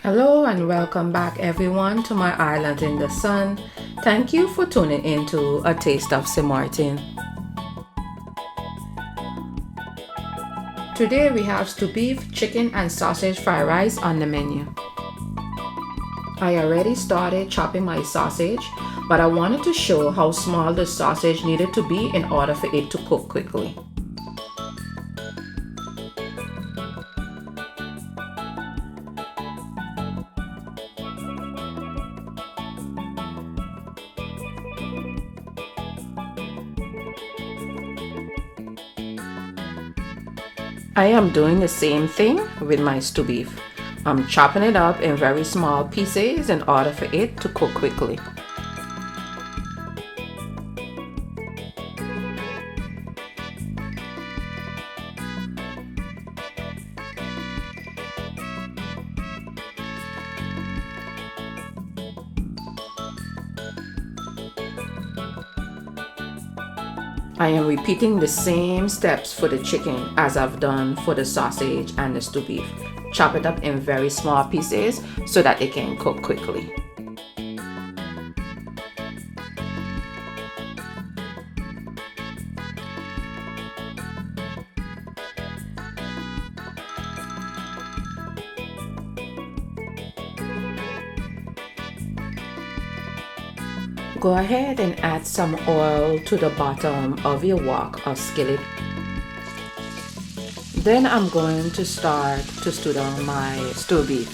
Hello and welcome back everyone to my Island in the Sun. Thank you for tuning in to A Taste of St. Martin. Today we have stew beef, chicken and sausage fried rice on the menu. I already started chopping my sausage, but I wanted to show how small the sausage needed to be in order for it to cook quickly. I am doing the same thing with my stew beef. I'm chopping it up in very small pieces in order for it to cook quickly. I am repeating the same steps for the chicken as I've done for the sausage and the stew beef. Chop it up in very small pieces so that it can cook quickly. Go ahead and add some oil to the bottom of your wok or skillet. Then I'm going to start to stew down my stew beef.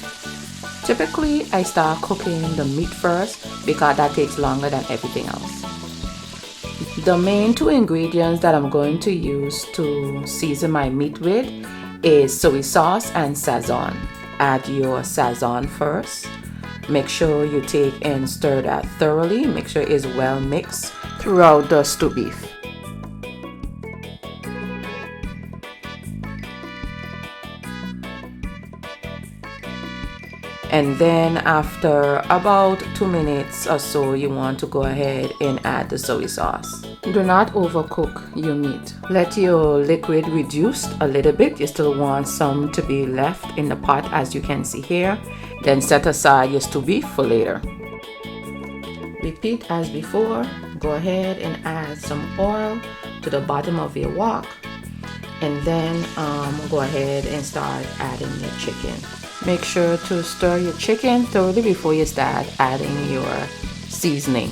Typically, I start cooking the meat first because that takes longer than everything else. The main two ingredients that I'm going to use to season my meat with is soy sauce and Sazon. Add your Sazon first. Make sure you take and stir that thoroughly. Make sure it's well mixed throughout the stew beef. And then after about 2 minutes or so, you want to go ahead and add the soy sauce. Do not overcook your meat. Let your liquid reduce a little bit. You still want some to be left in the pot, as you can see here. Then set aside your stew beef for later. Repeat as before. Go ahead and add some oil to the bottom of your wok. And then go ahead and start adding your chicken. Make sure to stir your chicken thoroughly before you start adding your seasoning.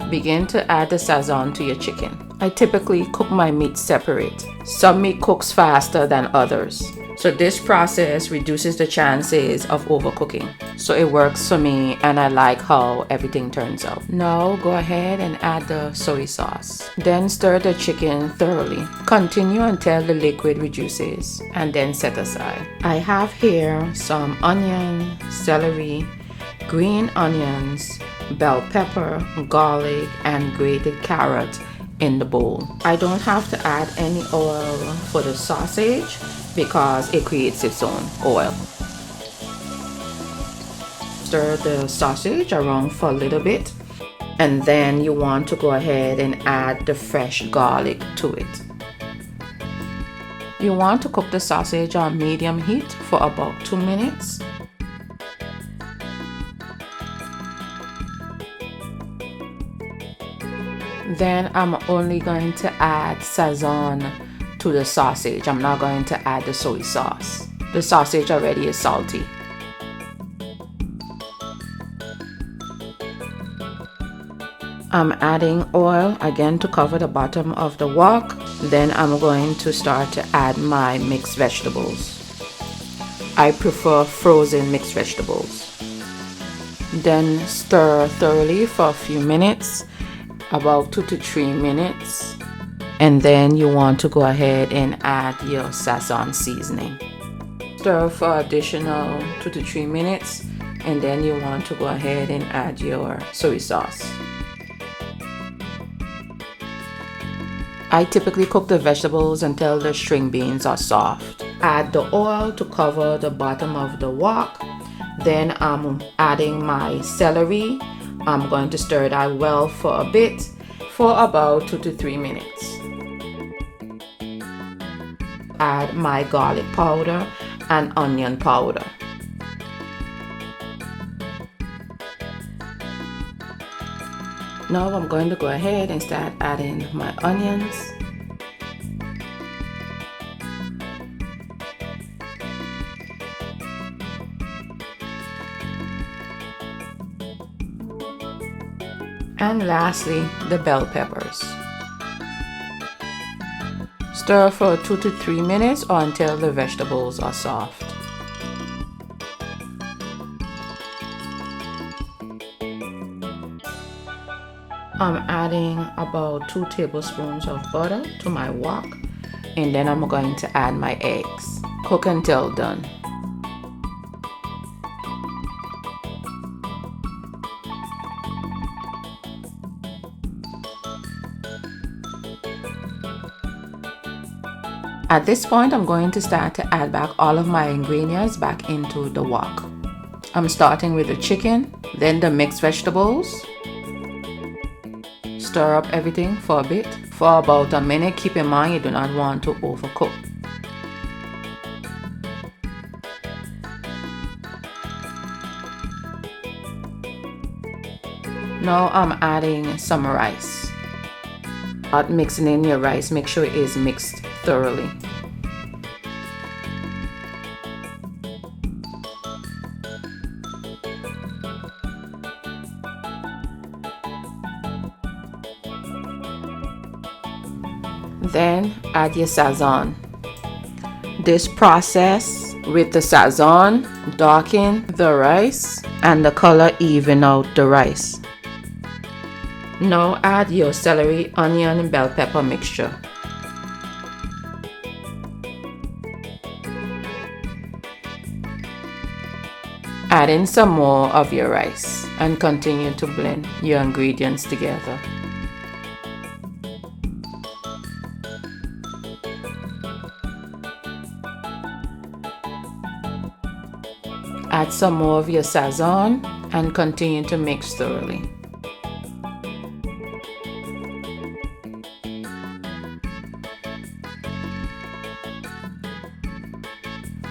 Begin to add the Sazon to your chicken. I typically cook my meat separate. Some meat cooks faster than others. So this process reduces the chances of overcooking. So it works for me and I like how everything turns out. Now go ahead and add the soy sauce. Then stir the chicken thoroughly. Continue until the liquid reduces and then set aside. I have here some onion, celery, green onions, bell pepper, garlic, and grated carrot in the bowl. I don't have to add any oil for the sausage because it creates its own oil. Stir the sausage around for a little bit, and then you want to go ahead and add the fresh garlic to it. You want to cook the sausage on medium heat for about 2 minutes. Then I'm only going to add Sazon to the sausage. I'm not going to add the soy sauce. The sausage already is salty. I'm adding oil again to cover the bottom of the wok. Then I'm going to start to add my mixed vegetables. I prefer frozen mixed vegetables. Then stir thoroughly for a few minutes, about 2 to 3 minutes. And then you want to go ahead and add your Sazon seasoning. Stir for additional 2 to 3 minutes, and then you want to go ahead and add your soy sauce. I typically cook the vegetables until the string beans are soft. Add the oil to cover the bottom of the wok. Then I'm adding my celery. I'm going to stir that well for a bit, for about 2 to 3 minutes. Add my garlic powder and onion powder. Now I'm going to go ahead and start adding my onions. And lastly, the bell peppers. Stir for 2 to 3 minutes or until the vegetables are soft. I'm adding about 2 tablespoons of butter to my wok, and then I'm going to add my eggs. Cook until done. At this point, I'm going to start to add back all of my ingredients back into the wok. I'm starting with the chicken, then the mixed vegetables. Stir up everything for a bit, for about a minute. Keep in mind you do not want to overcook. Now I'm adding some rice. Not mixing in your rice, make sure it is mixed thoroughly. Then add your sazon. This process with the sazon darken the rice and the color even out the rice. Now add your celery, onion, and bell pepper mixture. Add in some more of your rice and continue to blend your ingredients together. Add some more of your sazon and continue to mix thoroughly.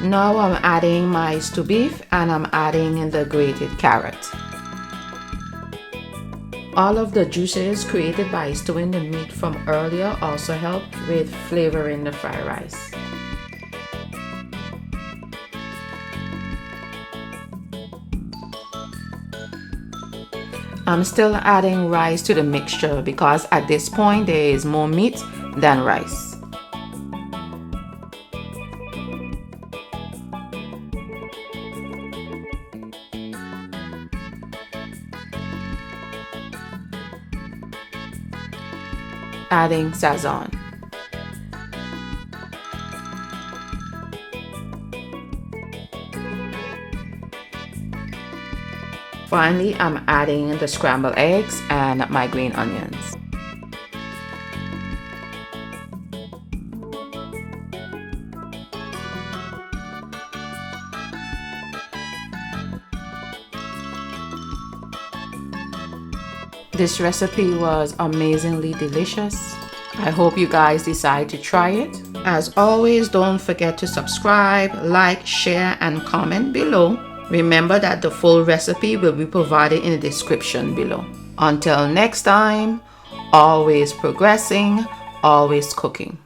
Now I'm adding my stew beef and I'm adding the grated carrot. All of the juices created by stewing the meat from earlier also help with flavoring the fried rice. I'm still adding rice to the mixture because at this point there is more meat than rice. Adding sazon. Finally, I'm adding the scrambled eggs and my green onions. This recipe was amazingly delicious. I hope you guys decide to try it. As always, don't forget to subscribe, like, share, and comment below. Remember that the full recipe will be provided in the description below. Until next time, always progressing, always cooking.